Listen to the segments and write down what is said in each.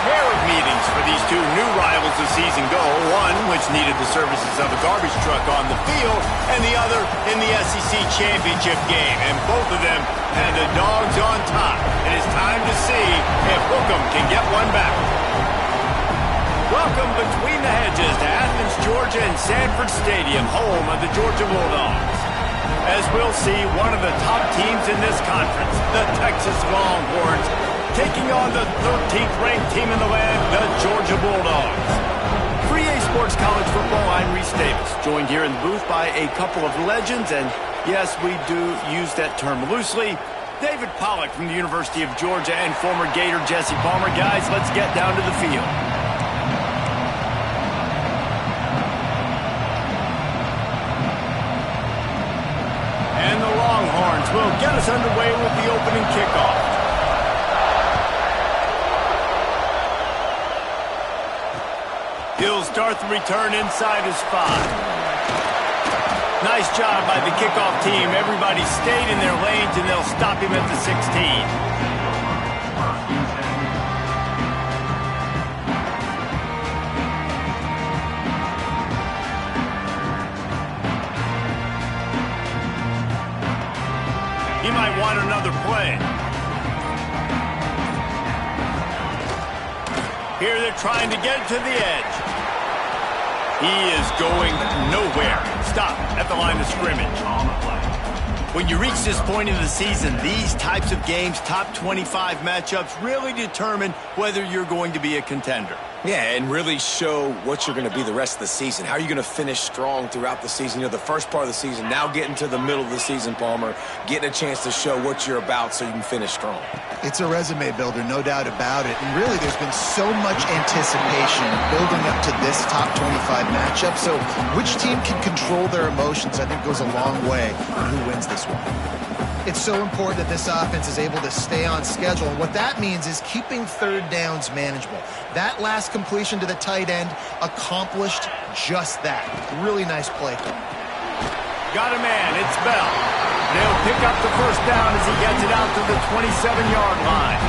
pair of meetings for these two new rivals this season go. One, which needed the services of a garbage truck on the field, and the other in the SEC championship game. And both of them had the dogs on top. It is time to see if Hookem can get one back. Welcome between the hedges to Athens, Georgia and Sanford Stadium, home of the Georgia Bulldogs. As we'll see, one of the top teams in this conference, the Texas Longhorns, taking on the 13th ranked team in the land, the Georgia Bulldogs. For EA Sports College Football, I'm Reese Davis, joined here in the booth by a couple of legends, and yes, we do use that term loosely. David Pollack from the University of Georgia and former Gator Jesse Palmer. Guys, let's get down to the field. And the Longhorns will get us underway with the opening kickoff. He'll start the return inside his 5. Nice job by the kickoff team. Everybody stayed in their lanes, and they'll stop him at the 16. He might want another play. Here they're trying to get to the edge. He is going nowhere. Stop at the line of scrimmage. When you reach this point in the season, these types of games, top 25 matchups, really determine whether you're going to be a contender. Yeah, and really show what you're going to be the rest of the season. How are you going to finish strong throughout the season? You know, the first part of the season, now getting to the middle of the season, Palmer, getting a chance to show what you're about so you can finish strong. It's a resume builder, no doubt about it. And really, there's been so much anticipation building up to this top 25 matchup. So which team can control their emotions, I think, goes a long way in who wins this one. It's so important that this offense is able to stay on schedule. And what that means is keeping third downs manageable. That last completion to the tight end accomplished just that. Really nice play. Got a man. It's Bell. They'll pick up the first down as he gets it out to the 27-yard line.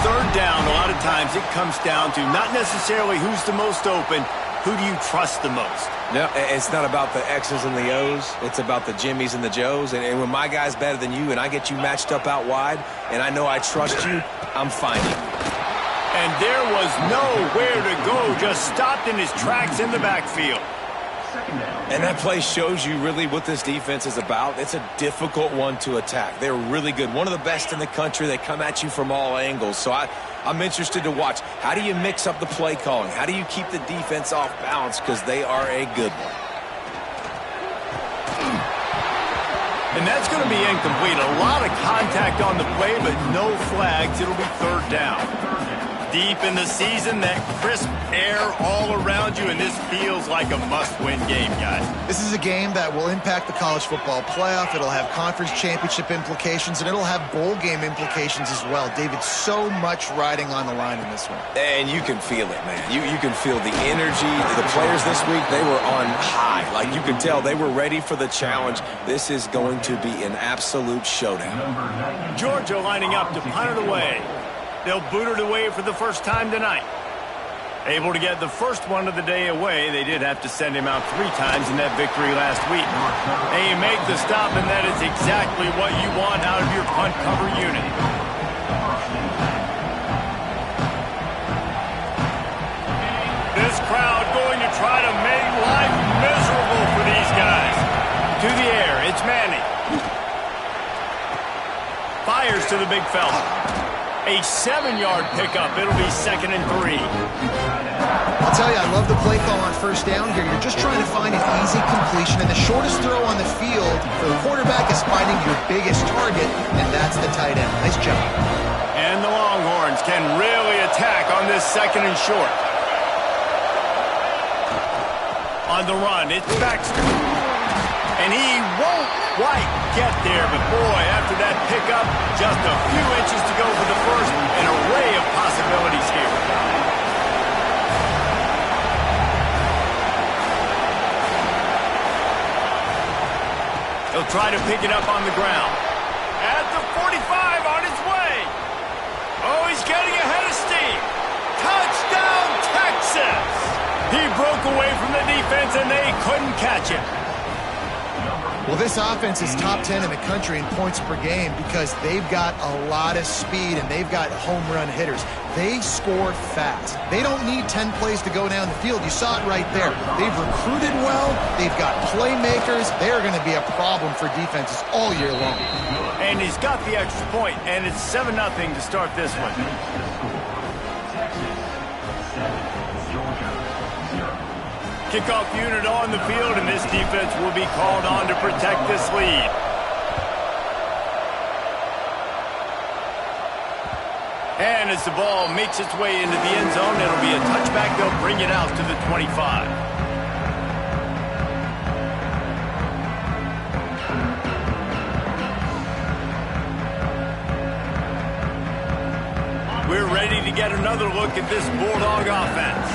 Third down, a lot of times it comes down to not necessarily who's the most open, who do you trust the most? No, it's not about the X's and the O's. It's about the Jimmys and the Joes. And when my guy's better than you and I get you matched up out wide and I know I trust you, I'm finding you. And there was nowhere to go, just stopped in his tracks in the backfield. And that play shows you really what this defense is about. It's a difficult one to attack. They're really good. One of the best in the country. They come at you from all angles. So I'm interested to watch. How do you mix up the play calling? How do you keep the defense off balance? Because they are a good one. And that's going to be incomplete. A lot of contact on the play, but no flags. It'll be third down. Deep in the season, that crisp air all around you, and this feels like a must-win game, guys. This is a game that will impact the college football playoff. It'll have conference championship implications, and it'll have bowl game implications as well. David, so much riding on the line in this one. And you can feel it, man. You can feel the energy. The players this week, they were on high. Like, you can tell they were ready for the challenge. This is going to be an absolute showdown. Georgia lining up to punt it away. They'll boot it away for the first time tonight. Able to get the first one of the day away. They did have to send him out 3 times in that victory last week. They make the stop, and that is exactly what you want out of your punt cover unit. This crowd going to try to make life miserable for these guys. To the air, it's Manning. Fires to the big fella. A 7-yard pickup. It'll be 2nd and 3. I'll tell you, I love the play call on first down here. You're just trying to find an easy completion, and the shortest throw on the field for the quarterback is finding your biggest target, and that's the tight end. Nice job. And the Longhorns can really attack on this 2nd and short. On the run, it's Baxter. And he won't quite get there, but boy, after that pickup, just a few inches to go for the first. An array of possibilities here. He'll try to pick it up on the ground. At the 45, on his way. Oh, he's getting ahead of steam. Touchdown, Texas! He broke away from the defense, and they couldn't catch him. Well, this offense is top 10 in the country in points per game because they've got a lot of speed and they've got home run hitters. They score fast. They don't need 10 plays to go down the field. You saw it right there. They've recruited well. They've got playmakers. They're going to be a problem for defenses all year long. And he's got the extra point, and it's 7-0 to start this one. Kickoff unit on the field, and this defense will be called on to protect this lead. And as the ball makes its way into the end zone, it'll be a touchback. They'll bring it out to the 25. We're ready to get another look at this Bulldog offense.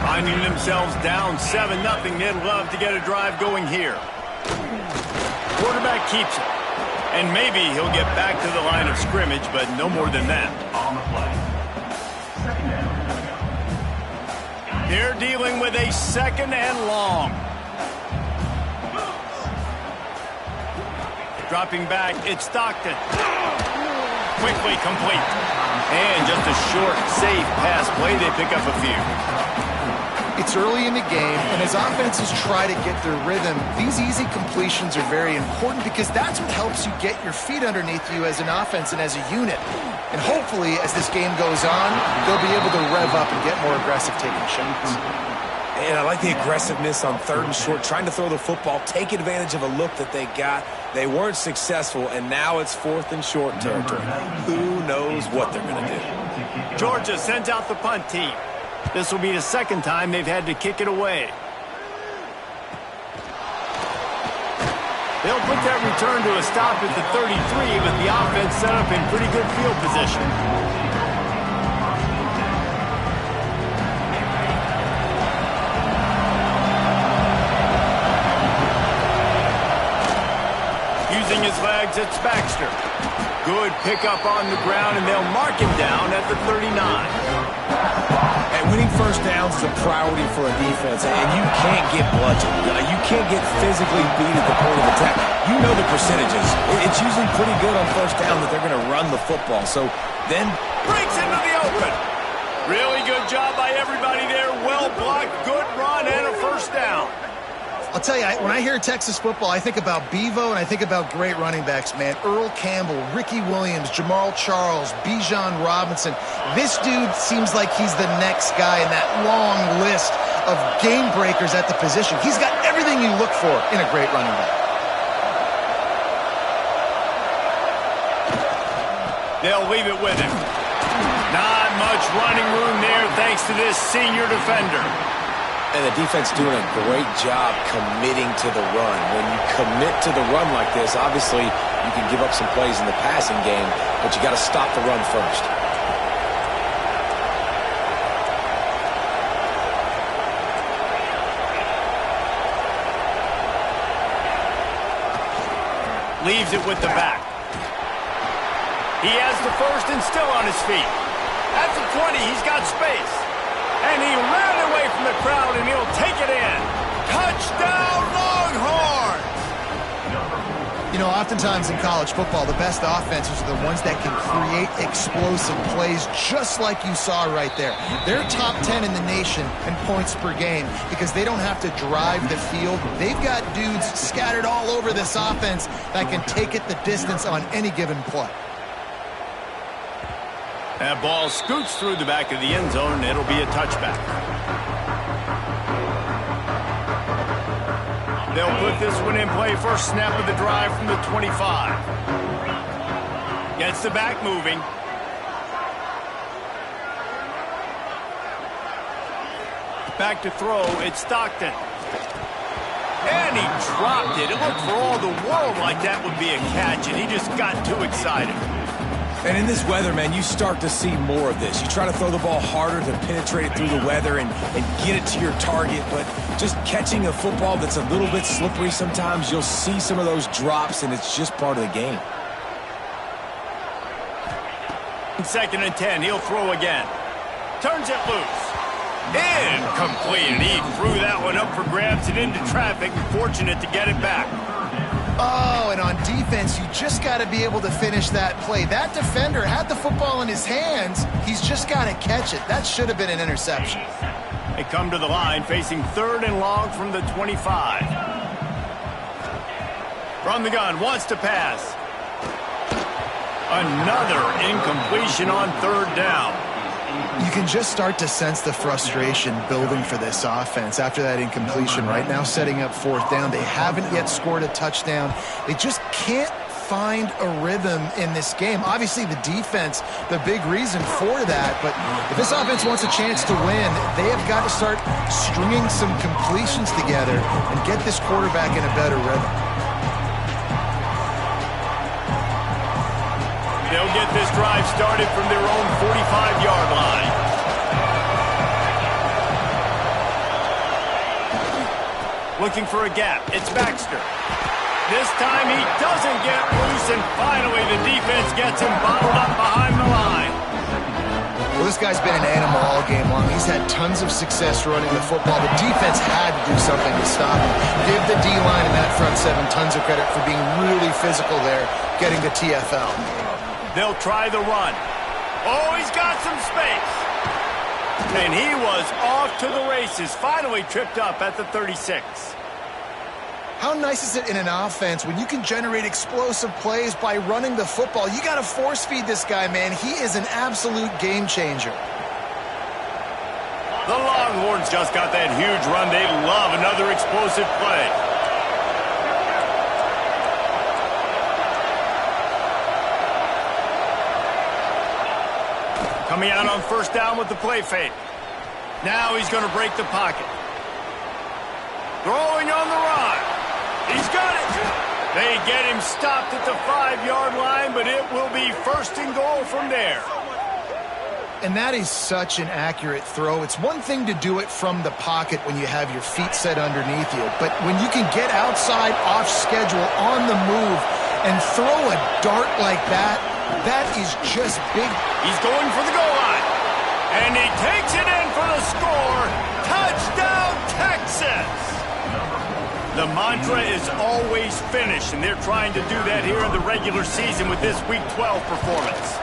Finding themselves down 7-0, they'd love to get a drive going here. Quarterback keeps it. And maybe he'll get back to the line of scrimmage, but no more than that. On the play. Second down. They're dealing with a 2nd and long. Dropping back, it's Stockton. Quickly complete. And just a short, safe pass play. They pick up a few. It's early in the game, and as offenses try to get their rhythm, these easy completions are very important because that's what helps you get your feet underneath you as an offense and as a unit. And hopefully, as this game goes on, they'll be able to rev up and get more aggressive taking shots. And I like the aggressiveness on 3rd and short, trying to throw the football, take advantage of a look that they got. They weren't successful, and now it's 4th and short territory. Who knows what they're going to do? Georgia sends out the punt team. This will be the 2nd time they've had to kick it away. They'll put that return to a stop at the 33, but the offense set up in pretty good field position. Using his legs, it's Baxter. Good pickup on the ground, and they'll mark him down at the 39. And winning first downs is a priority for a defense, and you can't get bludgeoned. You can't get physically beat at the point of attack. You know the percentages. It's usually pretty good on first down that they're going to run the football. So then breaks into the open. Really good job by everybody there. Well blocked, good run, and a first down. I'll tell you, when I hear Texas football, I think about Bevo and I think about great running backs, man. Earl Campbell, Ricky Williams, Jamal Charles, Bijan Robinson. This dude seems like he's the next guy in that long list of game breakers at the position. He's got everything you look for in a great running back. They'll leave it with him. Not much running room there thanks to this senior defender. And the defense doing a great job committing to the run. When you commit to the run like this, obviously you can give up some plays in the passing game, but you got to stop the run first. Leaves it with the back. He has the first and still on his feet. At the 20, he's got space. And he ran away from the crowd, and he'll take it in. Touchdown, Longhorns! You know, oftentimes in college football, the best offenses are the ones that can create explosive plays just like you saw right there. They're top 10 in the nation in points per game because they don't have to drive the field. They've got dudes scattered all over this offense that can take it the distance on any given play. That ball scoots through the back of the end zone, and it'll be a touchback. They'll put this one in play. First snap of the drive from the 25. Gets the back moving. Back to throw. It's Stockton. And he dropped it. It looked for all the world like that would be a catch, and he just got too excited. And in this weather, man, you start to see more of this. You try to throw the ball harder to penetrate it through the weather and get it to your target, but just catching a football that's a little bit slippery sometimes, you'll see some of those drops, and it's just part of the game. 2nd and 10, he'll throw again. turns it loose. Incomplete, and he threw that one up for grabs and into traffic, and fortunate to get it back. Oh, and on defense, you just got to be able to finish that play. That defender had the football in his hands. He's just got to catch it. That should have been an interception. They come to the line facing 3rd and long from the 25. From the gun, wants to pass. Another incompletion on 3rd down. You can just start to sense the frustration building for this offense after that incompletion. Right now, setting up 4th down. They haven't yet scored a touchdown. They just can't find a rhythm in this game. Obviously, the defense, the big reason for that. But if this offense wants a chance to win, they have got to start stringing some completions together and get this quarterback in a better rhythm. They'll get this drive started from their own 45-yard line. Looking for a gap. It's Baxter. This time he doesn't get loose, and finally the defense gets him bottled up behind the line. Well, this guy's been an animal all game long. He's had tons of success running the football. The defense had to do something to stop him. Give the D-line and that front 7 tons of credit for being really physical there, getting the TFL. They'll try the run. Oh, he's got some space. And he was off to the races, finally tripped up at the 36. How nice is it in an offense when you can generate explosive plays by running the football? You got to force feed this guy, man. He is an absolute game changer. The Longhorns just got that huge run. They love another explosive play. Coming out on 1st down with the play fake. Now he's going to break the pocket. Throwing on the run. He's got it. They get him stopped at the 5-yard line, but it will be 1st and goal from there. And that is such an accurate throw. It's one thing to do it from the pocket when you have your feet set underneath you, but when you can get outside, off schedule, on the move, and throw a dart like that, that is just big. He's going for the goal line. And he takes it in for the score. Touchdown, Texas! The mantra is always finish, and they're trying to do that here in the regular season with this Week 12 performance.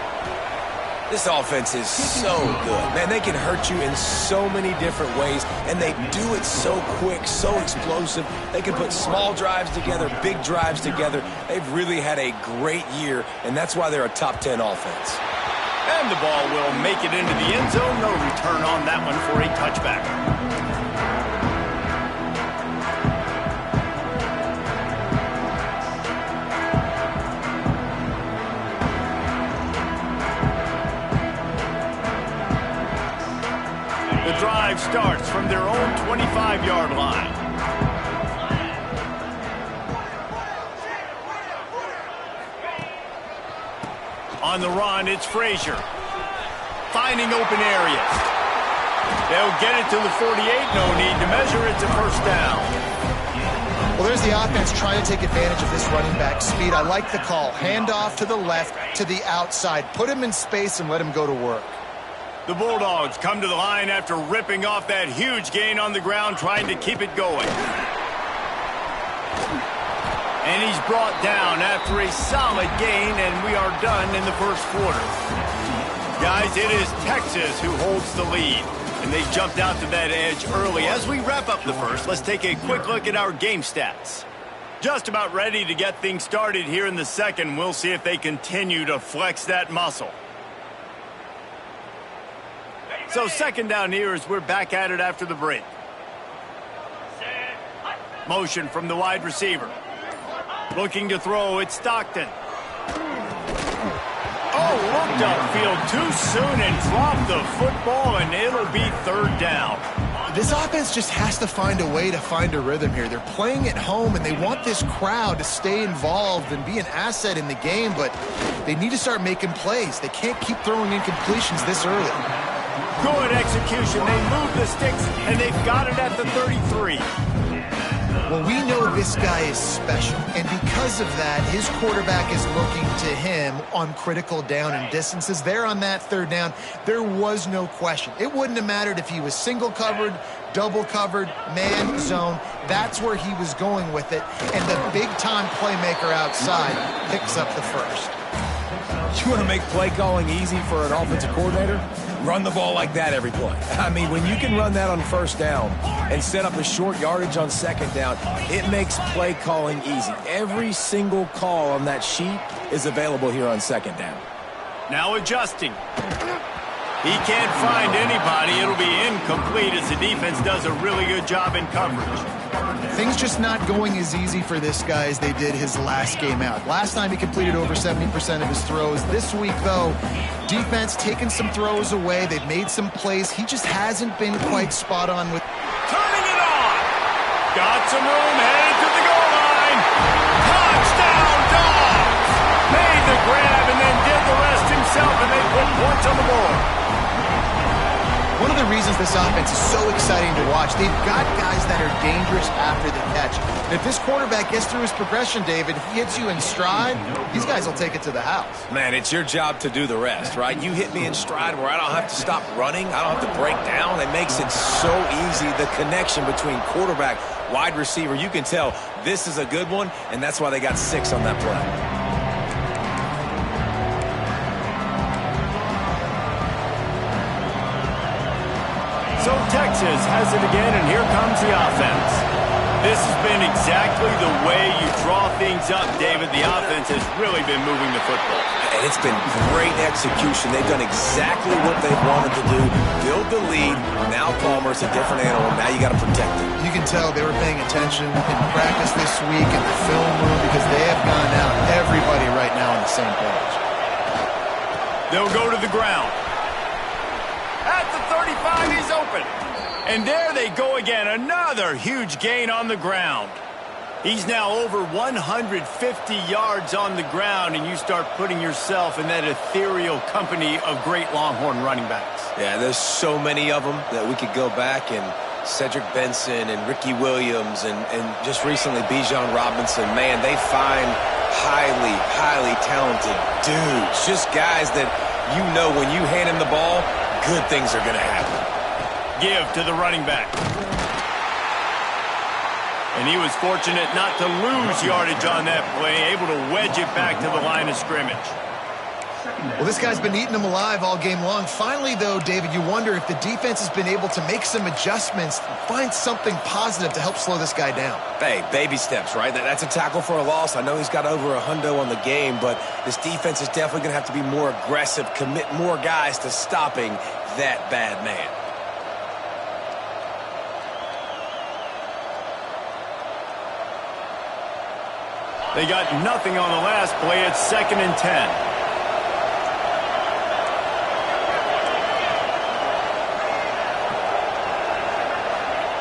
This offense is so good. Man, they can hurt you in so many different ways, and they do it so quick, so explosive. They can put small drives together, big drives together. They've really had a great year, and that's why they're a top 10 offense. And the ball will make it into the end zone. No return on that one for a touchback. The drive starts from their own 25-yard line. On the run, it's Frazier. Finding open areas. They'll get it to the 48. No need to measure it to 1st down. Well, there's the offense trying to take advantage of this running back speed. I like the call. Hand off to the left, to the outside. Put him in space and let him go to work. The Bulldogs come to the line after ripping off that huge gain on the ground, trying to keep it going. And he's brought down after a solid gain, and we are done in the 1st quarter. Guys, it is Texas who holds the lead, and they jumped out to that edge early. As we wrap up the 1st, let's take a quick look at our game stats. Just about ready to get things started here in the 2nd. We'll see if they continue to flex that muscle. So 2nd down here as we're back at it after the break. Motion from the wide receiver. Looking to throw, it's Stockton. Oh, looked upfield too soon and dropped the football, and it'll be 3rd down. This offense just has to find a way to find a rhythm here. They're playing at home, and they want this crowd to stay involved and be an asset in the game, but they need to start making plays. They can't keep throwing incompletions this early. Good execution. They move the sticks, and they've got it at the 33. Well, we know this guy is special, and because of that, his quarterback is looking to him on critical down and distances. There on that third down, there was no question. It wouldn't have mattered if he was single covered, double covered, man zone. That's where he was going with it, and the big-time playmaker outside picks up the first. You want to make play calling easy for an offensive coordinator? Run the ball like that every play. I mean, when you can run that on first down and set up a short yardage on second down, it makes play calling easy. Every single call on that sheet is available here on second down. Now adjusting. He can't find anybody. It'll be incomplete as the defense does a really good job in coverage. Things just not going as easy for this guy as they did his last game out. Last time he completed over 70% of his throws. This week, though, defense taking some throws away. They've made some plays. He just hasn't been quite spot on with... Turning it on. Got some room, headed to the goal line. Touchdown, Dogs! Made the grab and then did the rest himself, and they put points on the board. One of the reasons this offense is so exciting to watch, they've got guys that are dangerous after the catch. And if this quarterback gets through his progression, David, if he hits you in stride, these guys will take it to the house. Man, it's your job to do the rest, right? You hit me in stride where I don't have to stop running. I don't have to break down. It makes it so easy. The connection between quarterback, wide receiver, you can tell this is a good one, and that's why they got 6 on that play. So Texas has it again, and here comes the offense. This has been exactly the way you draw things up, David. The offense has really been moving the football. And it's been great execution. They've done exactly what they wanted to do. Build the lead. Now Palmer's a different animal. Now you got to protect him. You can tell they were paying attention in practice this week in the film room because they have gone out. Everybody right now on the same page. They'll go to the ground. At the 35, he's open. And there they go again. Another huge gain on the ground. He's now over 150 yards on the ground, and you start putting yourself in that ethereal company of great Longhorn running backs. Yeah, there's so many of them that we could go back, and Cedric Benson and Ricky Williams and just recently Bijan Robinson. Man, they find highly, highly talented dudes. Just guys that you know when you hand him the ball, good things are going to happen. Give to the running back. And he was fortunate not to lose yardage on that play, able to wedge it back to the line of scrimmage. Well, this guy's been eating them alive all game long. Finally, though, David, you wonder if the defense has been able to make some adjustments, find something positive to help slow this guy down. Hey, baby steps, right? That's a tackle for a loss. I know he's got over a hundo on the game, but this defense is definitely going to have to be more aggressive, commit more guys to stopping that bad man. They got nothing on the last play. It's 2nd and 10.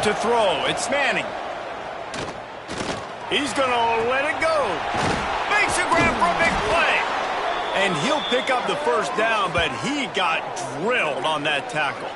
To throw, it's Manning. He's going to let it go. Makes a grab for a big play. And he'll pick up the first down, but he got drilled on that tackle.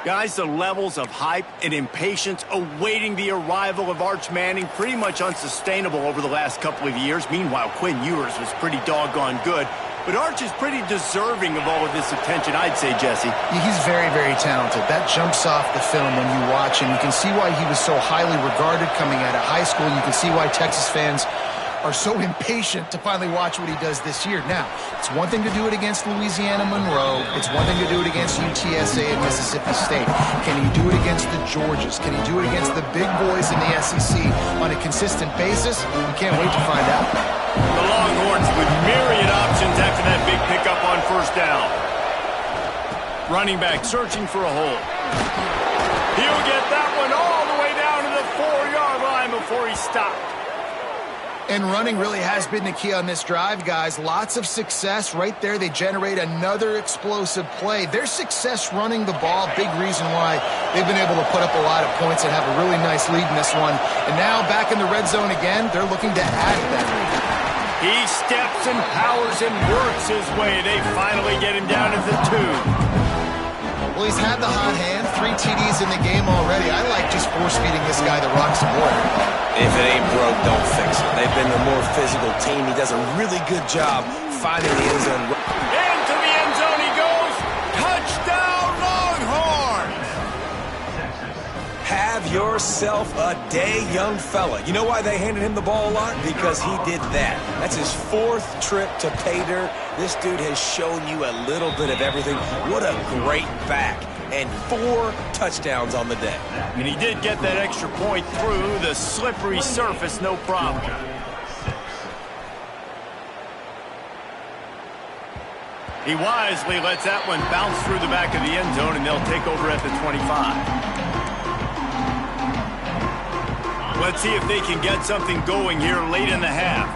Guys, the levels of hype and impatience awaiting the arrival of Arch Manning pretty much unsustainable over the last couple of years. Meanwhile, Quinn Ewers was pretty doggone good. But Arch is pretty deserving of all of this attention, I'd say, Jesse. He's very, very talented. That jumps off the film when you watch him. You can see why he was so highly regarded coming out of high school. You can see why Texas fans are so impatient to finally watch what he does this year. Now, it's one thing to do it against Louisiana Monroe. It's one thing to do it against UTSA and Mississippi State. Can he do it against the Georgias? Can he do it against the big boys in the SEC on a consistent basis? We can't wait to find out. The Longhorns with myriad options after that big pickup on first down. Running back searching for a hole. He'll get that one all the way down to the 4-yard line before he stopped. And running really has been the key on this drive, guys. Lots of success right there. They generate another explosive play. Their success running the ball, big reason why they've been able to put up a lot of points and have a really nice lead in this one. And now back in the red zone again, they're looking to add that lead. He steps and powers and works his way. They finally get him down at the 2. Well, he's had the hot hand, 3 TDs in the game already. I like just force-feeding this guy the rock some more. If it ain't broke, don't fix it. They've been the more physical team. He does a really good job finding the end zone. Into the end zone he goes. Touchdown, Longhorns! Have yourself a day, young fella. You know why they handed him the ball a lot? Because he did that. That's his 4th trip to pay dirt. This dude has shown you a little bit of everything. What a great back. And 4 touchdowns on the day. And he did get that extra point through the slippery surface, no problem. He wisely lets that one bounce through the back of the end zone, and they'll take over at the 25. Let's see if they can get something going here late in the half.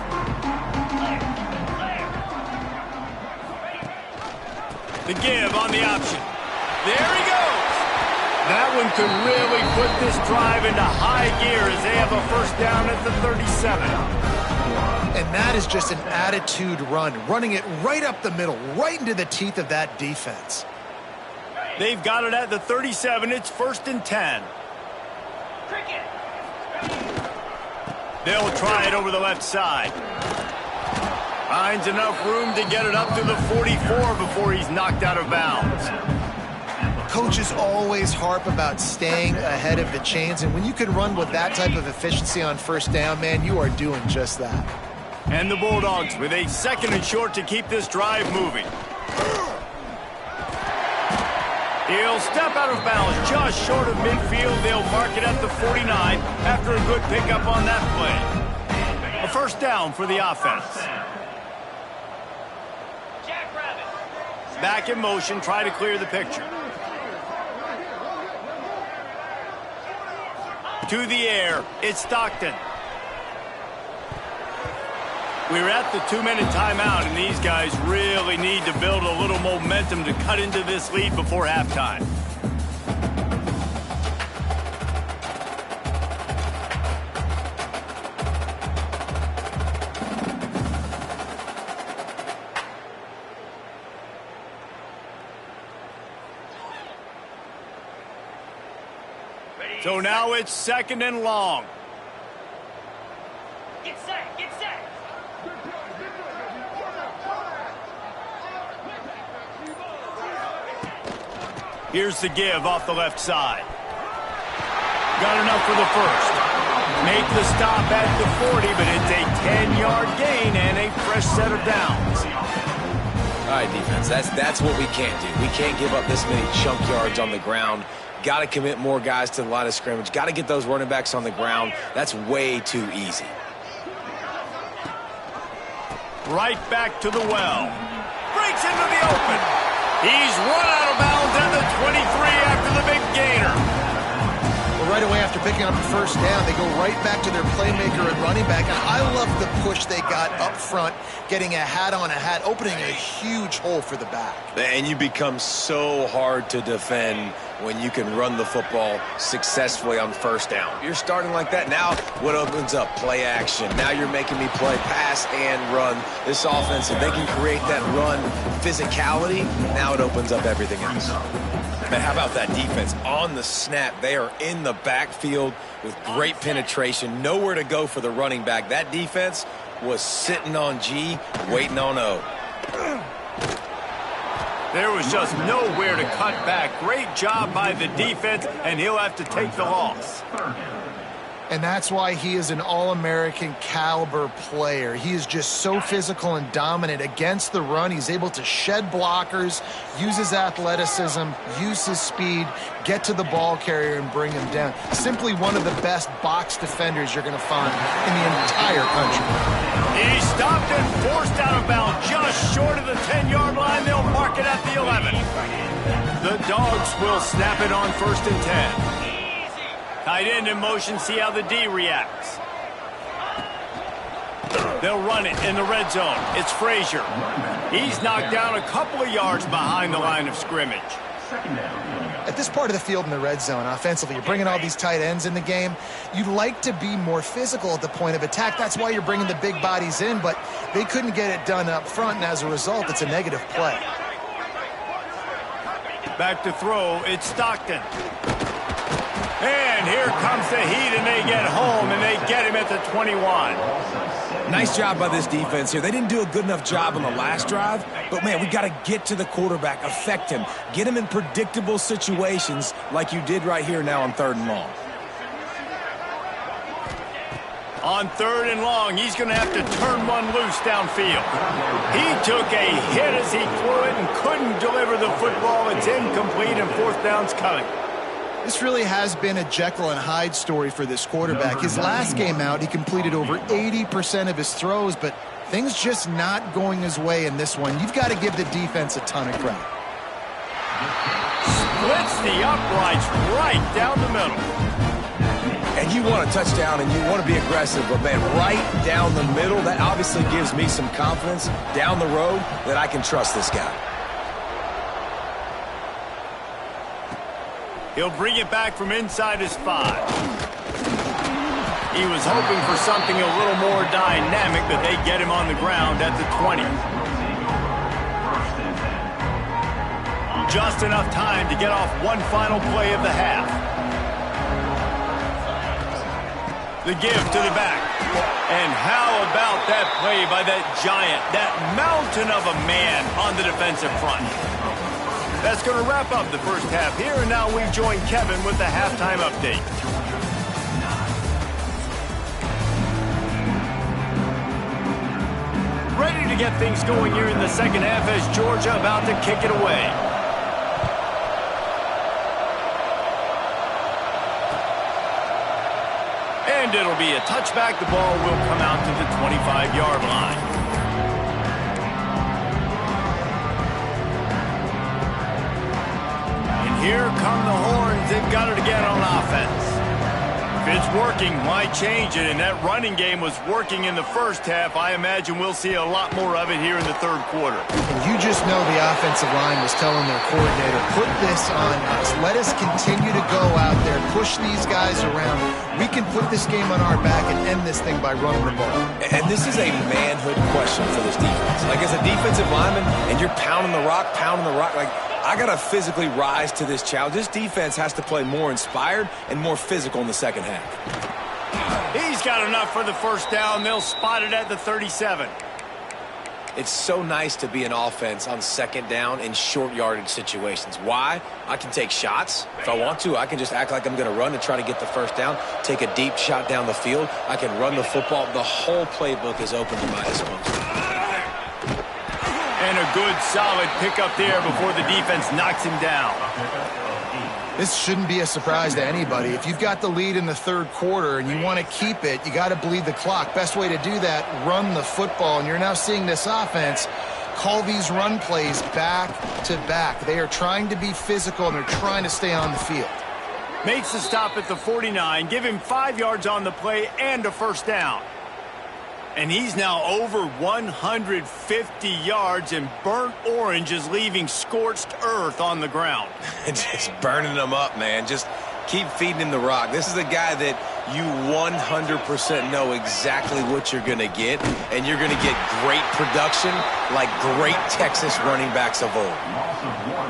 The give on the option. There he goes. That one could really put this drive into high gear as they have a first down at the 37. And that is just an attitude run, running it right up the middle, right into the teeth of that defense. They've got it at the 37. It's 1st and 10. They'll try it over the left side. Finds enough room to get it up to the 44 before he's knocked out of bounds. Coaches always harp about staying ahead of the chains, and when you can run with that type of efficiency on first down, man, you are doing just that. And the Bulldogs with a 2nd and short to keep this drive moving. He'll step out of bounds just short of midfield. They'll mark it at the 49 after a good pickup on that play. A first down for the offense. Back in motion, try to clear the picture. To the air, it's Stockton. We're at the 2-minute timeout, and these guys really need to build a little momentum to cut into this lead before halftime. So now it's 2nd and long. Get set, get set. Here's the give off the left side. Got enough for the first. Make the stop at the 40, but it's a 10-yard gain and a fresh set of downs. All right, defense, that's what we can't do. We can't give up this many chunk yards on the ground. Got to commit more guys to the line of scrimmage. Got to get those running backs on the ground. That's way too easy. Right back to the well. Breaks into the open. He's run out of bounds at the 23 after the big gainer. Well, right away after picking up the first down, they go right back to their playmaker and running back. And I love the push they got up front, getting a hat on a hat, opening a huge hole for the back. And you become so hard to defend when you can run the football successfully on first down. You're starting like that. Now what opens up? Play action. Now you're making me play pass and run. This offense, if they can create that run physicality, now it opens up everything else. Man, how about that defense? On the snap, they are in the backfield with great penetration. Nowhere to go for the running back. That defense was sitting on G, waiting on O. There was just nowhere to cut back. Great job by the defense, and he'll have to take the loss. And that's why he is an All-American caliber player. He is just so physical and dominant against the run. He's able to shed blockers, use his athleticism, use his speed, get to the ball carrier and bring him down. Simply one of the best box defenders you're going to find in the entire country. He stopped and forced out of bounds just short of the 10-yard line. They'll mark it at the 11. The Dogs will snap it on 1st and 10. Tight end in motion, see how the D reacts. They'll run it in the red zone. It's Frazier. He's knocked down a couple of yards behind the line of scrimmage. At this part of the field in the red zone, offensively, you're bringing all these tight ends in the game. You'd like to be more physical at the point of attack. That's why you're bringing the big bodies in, but they couldn't get it done up front, and as a result, it's a negative play. Back to throw, it's Stockton. And here comes the heat, and they get home, and they get him at the 21. Nice job by this defense here. They didn't do a good enough job on the last drive, but, man, we got to get to the quarterback, affect him, get him in predictable situations like you did right here now on 3rd and long. On 3rd and long, he's going to have to turn one loose downfield. He took a hit as he threw it and couldn't deliver the football. It's incomplete, and 4th down's coming. This really has been a Jekyll and Hyde story for this quarterback. His last game out, he completed over 80% of his throws, but things just not going his way in this one. You've got to give the defense a ton of credit. Splits the uprights right down the middle. And you want a touchdown and you want to be aggressive, but, man, right down the middle, that obviously gives me some confidence down the road that I can trust this guy. He'll bring it back from inside his 5. He was hoping for something a little more dynamic, but they get him on the ground at the 20. Just enough time to get off one final play of the half. The give to the back. And how about that play by that giant, that mountain of a man on the defensive front? That's going to wrap up the first half here, and now we join Kevin with the halftime update. Ready to get things going here in the second half as Georgia about to kick it away. And it'll be a touchback. The ball will come out to the 25-yard line. Here come the horns. They've got it again on offense. If it's working, why change it? And that running game was working in the first half. I imagine we'll see a lot more of it here in the 3rd quarter. And you just know the offensive line was telling their coordinator, put this on us. Let us continue to go out there, push these guys around. We can put this game on our back and end this thing by running the ball. And this is a manhood question for this defense. Like, as a defensive lineman, and you're pounding the rock, like, I got to physically rise to this challenge. This defense has to play more inspired and more physical in the second half. He's got enough for the 1st down. They'll spot it at the 37. It's so nice to be an offense on 2nd down in short yardage situations. Why? I can take shots. If I want to, I can just act like I'm going to run and try to get the 1st down, take a deep shot down the field. I can run the football. The whole playbook is open to my disposal. And a good, solid pickup there before the defense knocks him down. This shouldn't be a surprise to anybody. If you've got the lead in the 3rd quarter and you want to keep it, you got to bleed the clock. Best way to do that, run the football. And you're now seeing this offense call these run plays back to back. They are trying to be physical, and they're trying to stay on the field. Makes the stop at the 49. Give him 5 yards on the play and a 1st down. And he's now over 150 yards, and burnt orange is leaving scorched earth on the ground. Just burning them up, man. Just keep feeding him the rock. This is a guy that you 100% know exactly what you're going to get, and you're going to get great production like great Texas running backs of old.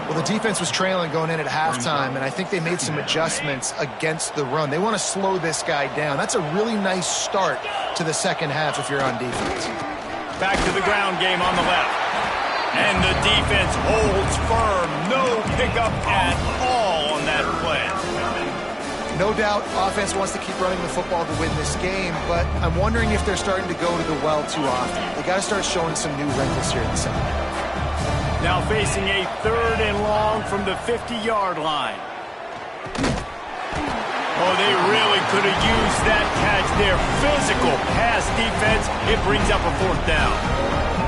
Well, the defense was trailing going in at halftime, and I think they made some adjustments against the run. They want to slow this guy down. That's a really nice start to the second half if you're on defense. Back to the ground game on the left. And the defense holds firm. No pickup at all on that play. No doubt offense wants to keep running the football to win this game, but I'm wondering if they're starting to go to the well too often. They got to start showing some new wrinkles here in the second half. Now facing a 3rd and long from the 50-yard line. Oh, they really could have used that catch there. Physical pass defense. It brings up a 4th down.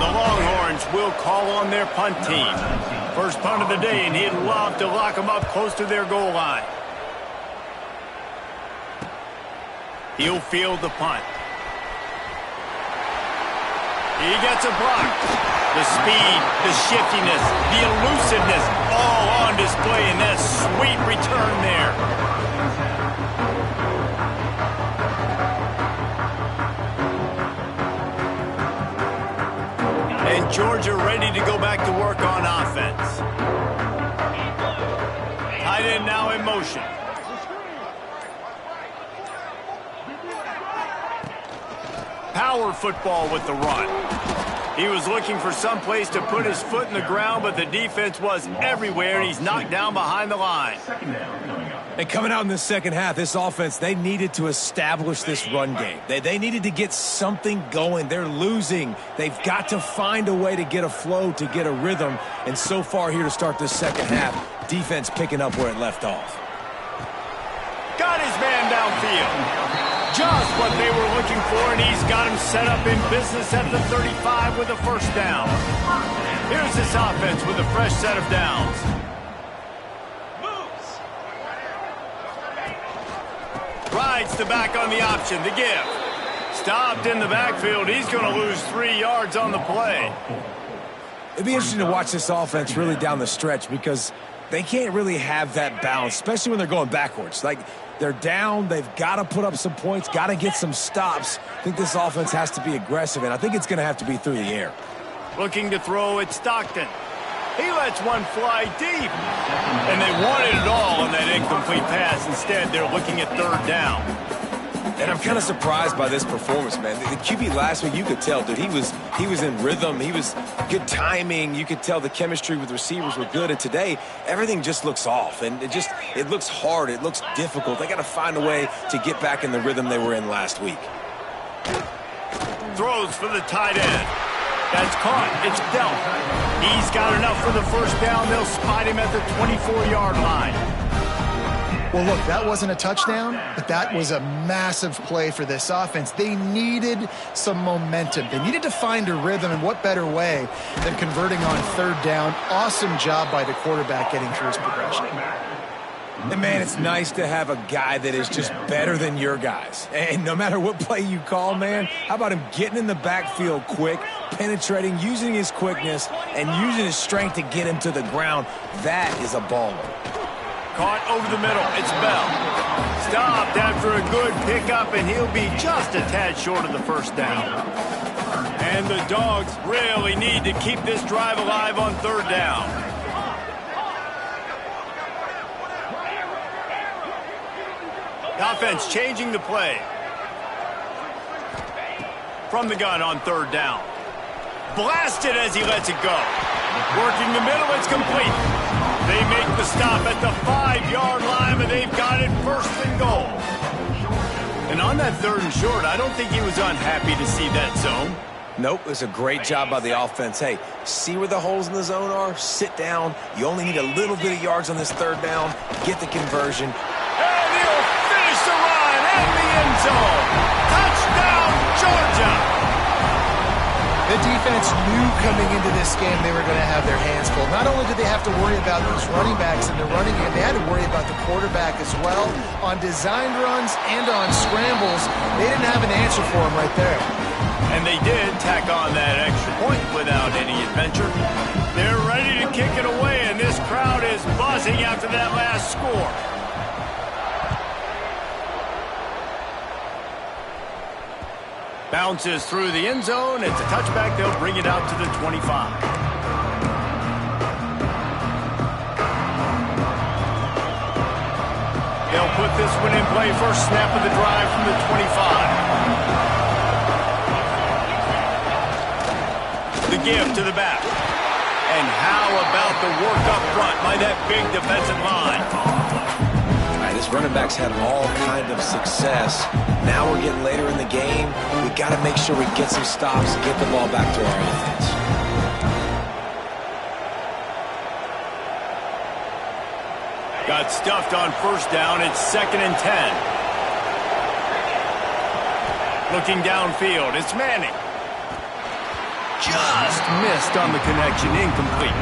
The Longhorns will call on their punt team. First punt of the day, and he'd love to lock them up close to their goal line. He'll field the punt. He gets a block. The speed, the shiftiness, the elusiveness, all on display in that sweet return there. And Georgia ready to go back to work on offense. Tight end now in motion. Power football with the run. He was looking for some place to put his foot in the ground, but the defense was everywhere, and he's knocked down behind the line. And coming out in the second half, this offense, they needed to establish this run game. They needed to get something going. They're losing. They've got to find a way to get a flow, to get a rhythm. And so far here to start this second half, defense picking up where it left off. Got his man downfield. Just what they were looking for, and he's got him set up in business at the 35 with a first down. Here's this offense with a fresh set of downs. Rides the back on the option, the give. Stopped in the backfield. He's going to lose 3 yards on the play. It'd be interesting to watch this offense really down the stretch because they can't really have that balance, especially when they're going backwards. Like, they're down, they've got to put up some points, got to get some stops. I think this offense has to be aggressive, and I think it's going to have to be through the air. Looking to throw at Stockton. He lets one fly deep. And they wanted it all on that incomplete pass. Instead, they're looking at third down. And I'm kind of surprised by this performance, man. The QB last week, you could tell, dude, he was in rhythm. He was good timing. You could tell the chemistry with receivers were good. And today, everything just looks off. And it looks hard. It looks difficult. They got to find a way to get back in the rhythm they were in last week. Throws for the tight end. That's caught. It's dealt. He's got enough for the first down. They'll spot him at the 24-yard line. Well, look, that wasn't a touchdown, but that was a massive play for this offense. They needed some momentum. They needed to find a rhythm, and what better way than converting on third down. Awesome job by the quarterback getting through his progression. And, man, it's nice to have a guy that is just better than your guys. And no matter what play you call, man, how about him getting in the backfield quick, penetrating, using his quickness, and using his strength to get him to the ground. That is a baller. Caught over the middle. It's Bell. Stopped after a good pickup, and he'll be just a tad short of the first down. And the Dogs really need to keep this drive alive on third down. The offense changing the play. From the gun on third down. Blasted as he lets it go. Working the middle, it's complete. They make the stop at the 5-yard line, but they've got it first and goal. And on that third and short, I don't think he was unhappy to see that zone. Nope, it was a great job by the offense. Hey, see where the holes in the zone are? Sit down. You only need a little bit of yards on this third down. Get the conversion. And he'll finish the run and the end zone. Touchdown, Georgia! The defense knew coming into this game they were going to have their hands full. Not only did they have to worry about these running backs in the running game, they had to worry about the quarterback as well. On designed runs and on scrambles, they didn't have an answer for him right there. And they did tack on that extra point without any adventure. They're ready to kick it away, and this crowd is buzzing after that last score. Bounces through the end zone. It's a touchback. They'll bring it out to the 25. They'll put this one in play. First snap of the drive from the 25. The give to the back. And how about the work up front by that big defensive line? This running back's had all kind of success. Now we're getting later in the game. We've got to make sure we get some stops and get the ball back to our offense. Got stuffed on first down. It's 2nd and 10. Looking downfield. It's Manning. Just missed on the connection. Incomplete.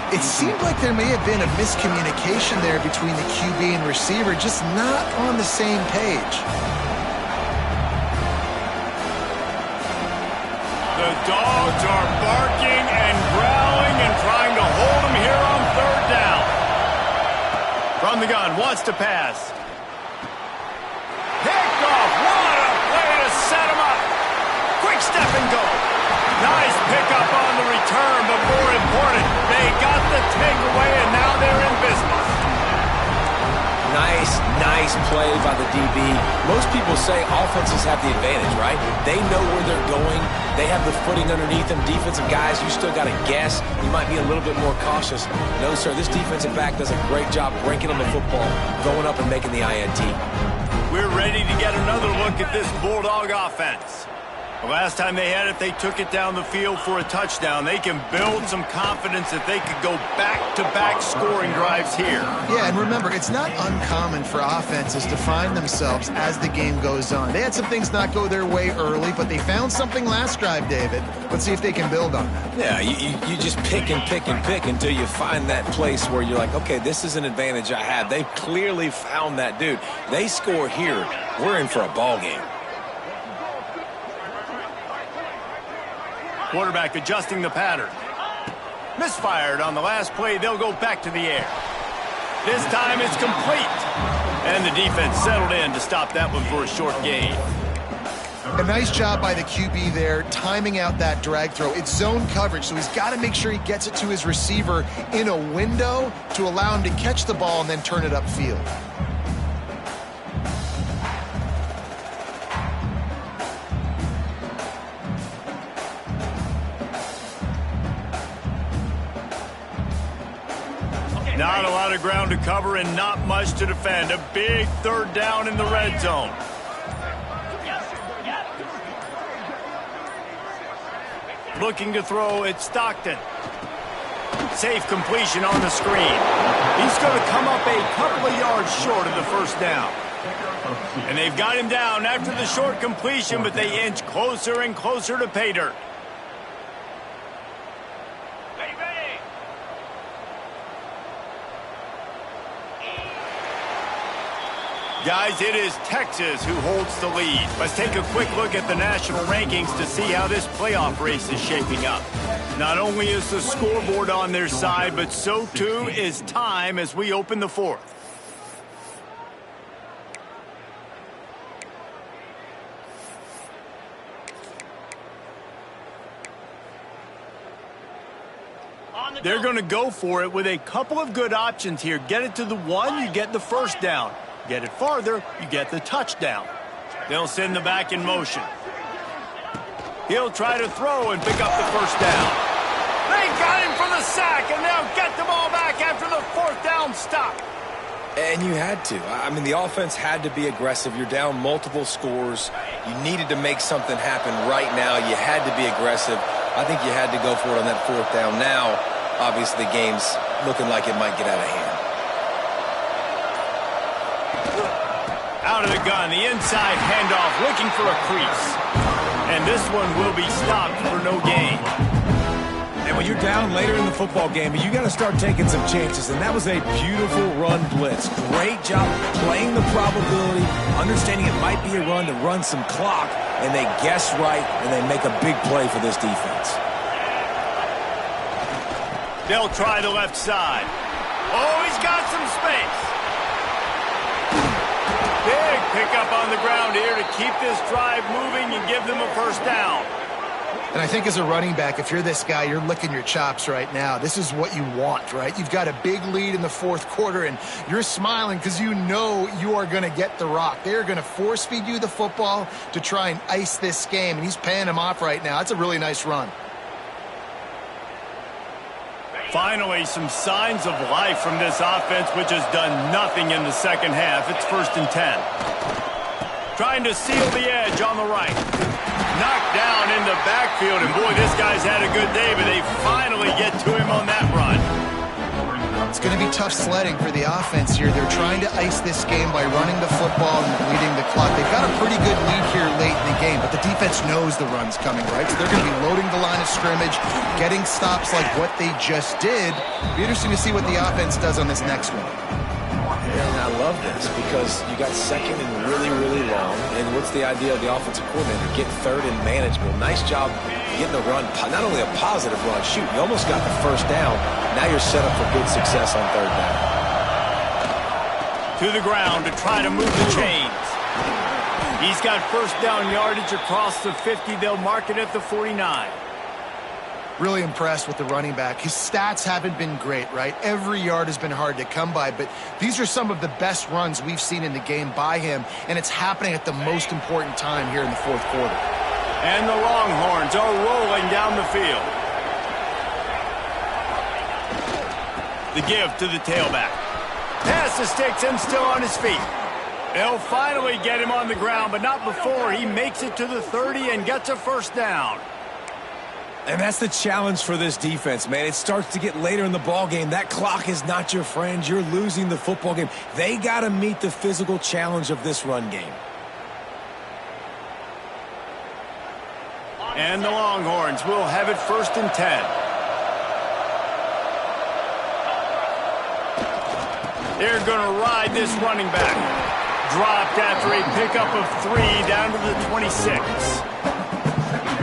It seemed like there may have been a miscommunication there between the QB and receiver, just not on the same page. The Dogs are barking and growling and trying to hold him here on third down. From the gun, wants to pass. Picked off. What a play to set him up. Quick step and go. Nice pickup on the return, but more important, they got the takeaway, and now they're in business. Nice play by the DB. Most people say offenses have the advantage, right? They know where they're going. They have the footing underneath them. Defensive guys, you still got to guess. You might be a little bit more cautious. No, sir, this defensive back does a great job breaking on the football, going up and making the INT. We're ready to get another look at this Bulldog offense. The last time they had it, they took it down the field for a touchdown. They can build some confidence that they could go back-to-back scoring drives here. Yeah, and remember, it's not uncommon for offenses to find themselves as the game goes on. They had some things not go their way early, but they found something last drive, David. Let's see if they can build on that. Yeah, you just pick and pick and pick until you find that place where you're like, okay, this is an advantage I have. They've clearly found that, dude. They score here, we're in for a ball game. Quarterback adjusting the pattern. Misfired on the last play. They'll go back to the air. This time it's complete. And the defense settled in to stop that one for a short gain. A nice job by the QB there, timing out that drag throw. It's zone coverage, so he's got to make sure he gets it to his receiver in a window to allow him to catch the ball and then turn it upfield. Not a lot of ground to cover and not much to defend. A big third down in the red zone. Looking to throw at Stockton. Safe completion on the screen. He's going to come up a couple of yards short of the first down. And they've got him down after the short completion, but they inch closer and closer to pay dirt. Guys, it is Texas who holds the lead. Let's take a quick look at the national rankings to see how this playoff race is shaping up. Not only is the scoreboard on their side, but so too is time as we open the fourth. They're going to go for it with a couple of good options here. Get it to the one, you get the first down. Get it farther, you get the touchdown. They'll send the back in motion. He'll try to throw and pick up the first down. They got him for the sack, and they'll get the ball back after the fourth down stop. And you had to. I mean, the offense had to be aggressive. You're down multiple scores. You needed to make something happen right now. You had to be aggressive. I think you had to go for it on that fourth down. Now, obviously, the game's looking like it might get out of hand. Out of the gun, the inside handoff, looking for a crease. And this one will be stopped for no gain. And when you're down later in the football game, you got to start taking some chances. And that was a beautiful run blitz. Great job playing the probability, understanding it might be a run to run some clock, and they guess right, and they make a big play for this defense. They'll try the left side. Oh, he's got some space. Big pickup on the ground here to keep this drive moving and give them a first down. And I think as a running back, if you're this guy, you're licking your chops right now. This is what you want, right? You've got a big lead in the fourth quarter, and you're smiling because you know you are going to get the rock. They're going to force feed you the football to try and ice this game, and he's paying him off right now. That's a really nice run. Finally, some signs of life from this offense, which has done nothing in the second half. It's 1st and 10. Trying to seal the edge on the right. Knocked down in the backfield, and boy, this guy's had a good day, but they finally get to him on that run. It's going to be tough sledding for the offense here. They're trying to ice this game by running the football and bleeding the clock. They've got a pretty good lead here late in the game, but the defense knows the run's coming, right? So they're going to be loading the line of scrimmage, getting stops like what they just did. Be interesting to see what the offense does on this next one. And I love this because you got second and really, really long. And what's the idea of the offensive coordinator? Get third and manageable. Nice job getting the run, not only a positive run, shoot, you almost got the first down. Now you're set up for good success on third down. To the ground to try to move the chains. He's got first down yardage across the 50. They'll mark it at the 49. Really impressed with the running back. His stats haven't been great, right? Every yard has been hard to come by, but these are some of the best runs we've seen in the game by him, and it's happening at the most important time here in the fourth quarter. And the Longhorns are rolling down the field. The give to the tailback. Pass the sticks and still on his feet. They'll finally get him on the ground, but not before he makes it to the 30 and gets a first down. And that's the challenge for this defense, man. It starts to get later in the ball game. That clock is not your friend. You're losing the football game. They got to meet the physical challenge of this run game. And the Longhorns will have it 1st and 10. They're going to ride this running back. Dropped after a pickup of 3 down to the 26.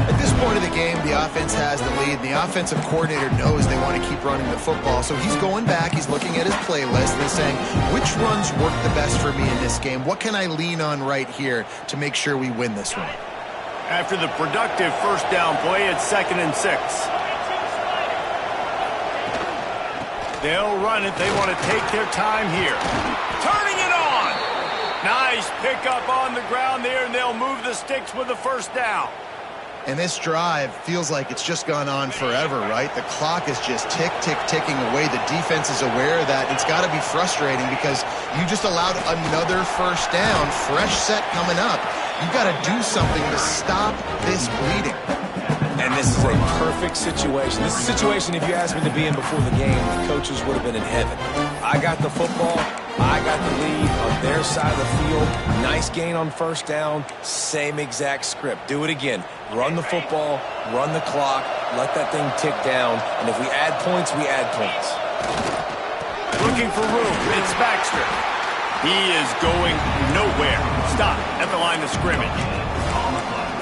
At this point of the game, the offense has the lead. The offensive coordinator knows they want to keep running the football. So he's going back, he's looking at his playlist, and he's saying, which runs work the best for me in this game? What can I lean on right here to make sure we win this one? After the productive first down play, it's 2nd and 6. They'll run it. They want to take their time here. Turning it on. Nice pickup on the ground there, and they'll move the sticks with the first down. And this drive feels like it's just gone on forever, right? The clock is just ticking away. The defense is aware of that. It's got to be frustrating because you just allowed another first down, fresh set coming up. You've got to do something to stop this bleeding. And this is a perfect situation. This is a situation, if you asked me to be in before the game, the coaches would have been in heaven. I got the football. I got the lead on their side of the field. Nice gain on first down. Same exact script. Do it again. Run the football, run the clock, let that thing tick down, and if we add points, we add points. Looking for room. It's Baxter. He is going nowhere. Stop at the line of scrimmage.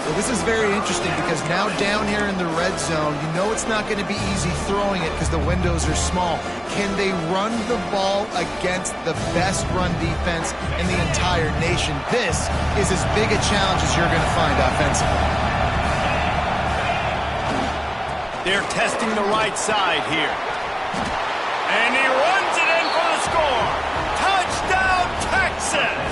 So this is very interesting because now down here in the red zone, you know it's not going to be easy throwing it because the windows are small. Can they run the ball against the best run defense in the entire nation? This is as big a challenge as you're going to find offensively. They're testing the right side here. And he runs it in for the score. Touchdown, Texas!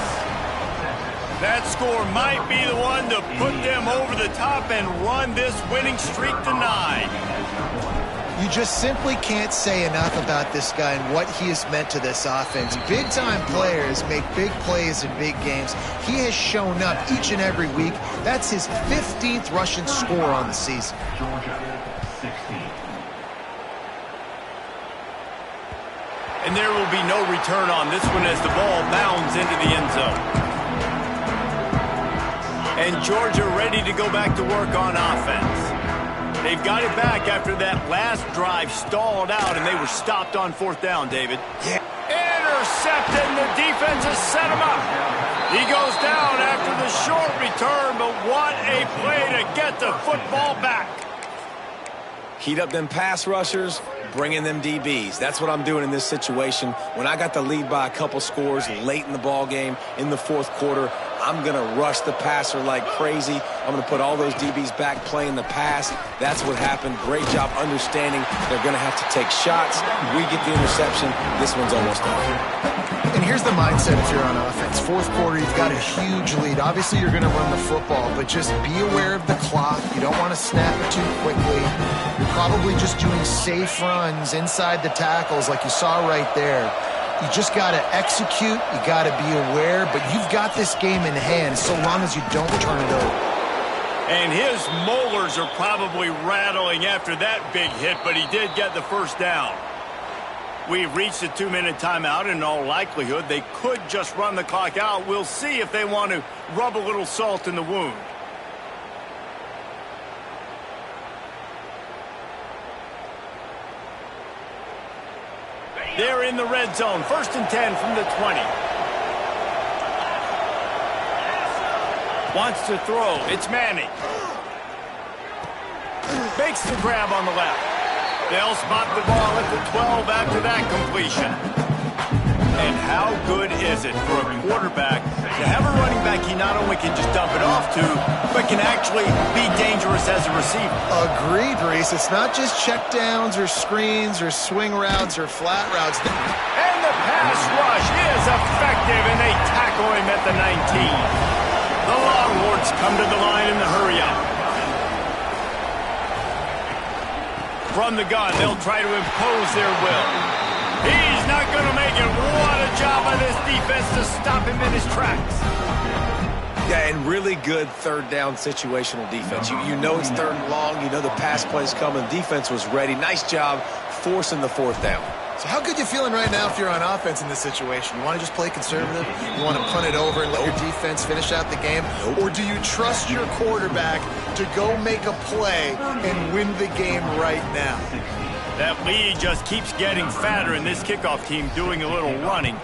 That score might be the one to put them over the top and run this winning streak to 9. You just simply can't say enough about this guy and what he has meant to this offense. Big-time players make big plays in big games. He has shown up each and every week. That's his 15th rushing score on the season. Georgia, 16. And there will be no return on this one as the ball bounds into the end zone. And Georgia ready to go back to work on offense. They've got it back after that last drive stalled out, and they were stopped on 4th down, David. Yeah. Intercepted, and the defense has set him up. He goes down after the short return, but what a play to get the football back. Heat up them pass rushers, bring in them DBs. That's what I'm doing in this situation. When I got the lead by a couple scores late in the ball game, in the fourth quarter, I'm going to rush the passer like crazy. I'm going to put all those DBs back playing the pass. That's what happened. Great job understanding they're going to have to take shots. We get the interception. This one's almost done. And here's the mindset if you're on offense. Fourth quarter, you've got a huge lead. Obviously, you're going to run the football, but just be aware of the clock. You don't want to snap it too quickly. You're probably just doing safe runs inside the tackles like you saw right there. You just got to execute. You got to be aware, but you've got this game in hand so long as you don't turn it over. And his molars are probably rattling after that big hit, but he did get the first down. We've reached a 2-minute timeout, and in all likelihood, they could just run the clock out. We'll see if they want to rub a little salt in the wound. They're in the red zone. 1st and 10 from the 20. Wants to throw. It's Manning. Makes the grab on the left. They'll spot the ball at the 12 after that completion. And how good is it for a quarterback To have a running back he not only can just dump it off to, but can actually be dangerous as a receiver. Agreed, Reese. It's not just checkdowns or screens or swing routes or flat routes. And the pass rush is effective, and they tackle him at the 19. The Longhorns come to the line in the hurry-up. From the gun, they'll try to impose their will. He's not going to make it. What a job by this defense to stop him in his tracks. Yeah, and really good third down situational defense. You know it's third and long. You know the pass play's coming. Defense was ready. Nice job forcing the fourth down. So how good you feeling right now if you're on offense in this situation? You want to just play conservative? You want to punt it over and let your defense finish out the game? Or do you trust your quarterback to go make a play and win the game right now? That lead just keeps getting fatter, and this kickoff team doing a little running.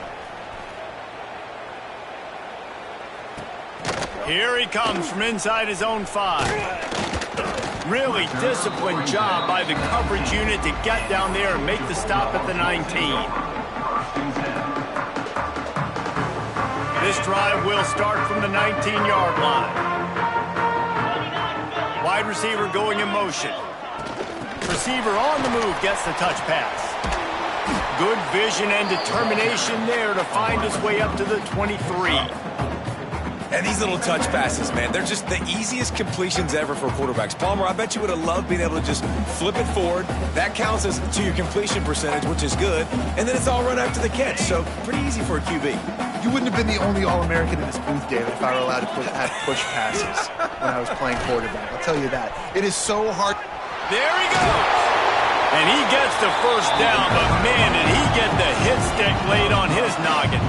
Here he comes from inside his own 5. Really disciplined job by the coverage unit to get down there and make the stop at the 19. This drive will start from the 19-yard line. Wide receiver going in motion. Receiver on the move gets the touch pass. Good vision and determination there to find his way up to the 23. And these little touch passes, man, they're just the easiest completions ever for quarterbacks. Palmer, I bet you would have loved being able to just flip it forward. That counts as to your completion percentage, which is good. And then it's all run after the catch, so pretty easy for a QB. You wouldn't have been the only All-American in this booth, David, if I were allowed to have push passes when I was playing quarterback. I'll tell you that. It is so hard. There he goes. And he gets the first down, but man, did he get the hit stick laid on his noggin.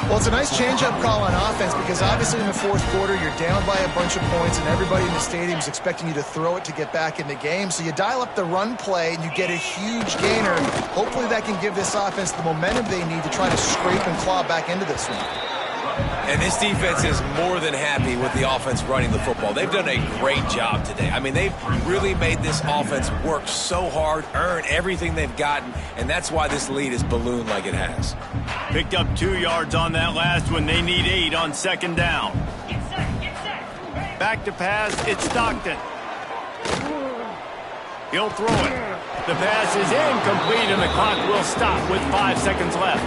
Well, it's a nice change-up call on offense because obviously in the fourth quarter, you're down by a bunch of points and everybody in the stadium is expecting you to throw it to get back in the game. So you dial up the run play and you get a huge gainer. Hopefully that can give this offense the momentum they need to try to scrape and claw back into this one. And this defense is more than happy with the offense running the football. They've done a great job today. I mean, they've really made this offense work so hard, earn everything they've gotten, and that's why this lead is ballooned like it has. Picked up 2 yards on that last one. They need 8 on second down. Back to pass. It's Stockton. He'll throw it. The pass is incomplete, and the clock will stop with 5 seconds left.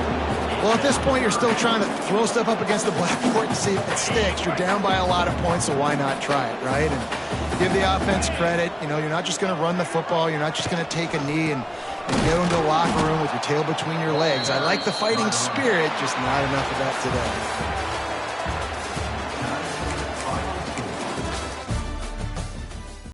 Well, at this point, you're still trying to throw stuff up against the blackboard and see if it sticks. You're down by a lot of points, so why not try it, right? And give the offense credit. You know, you're not just going to run the football. You're not just going to take a knee and go into the locker room with your tail between your legs. I like the fighting spirit, just not enough of that today.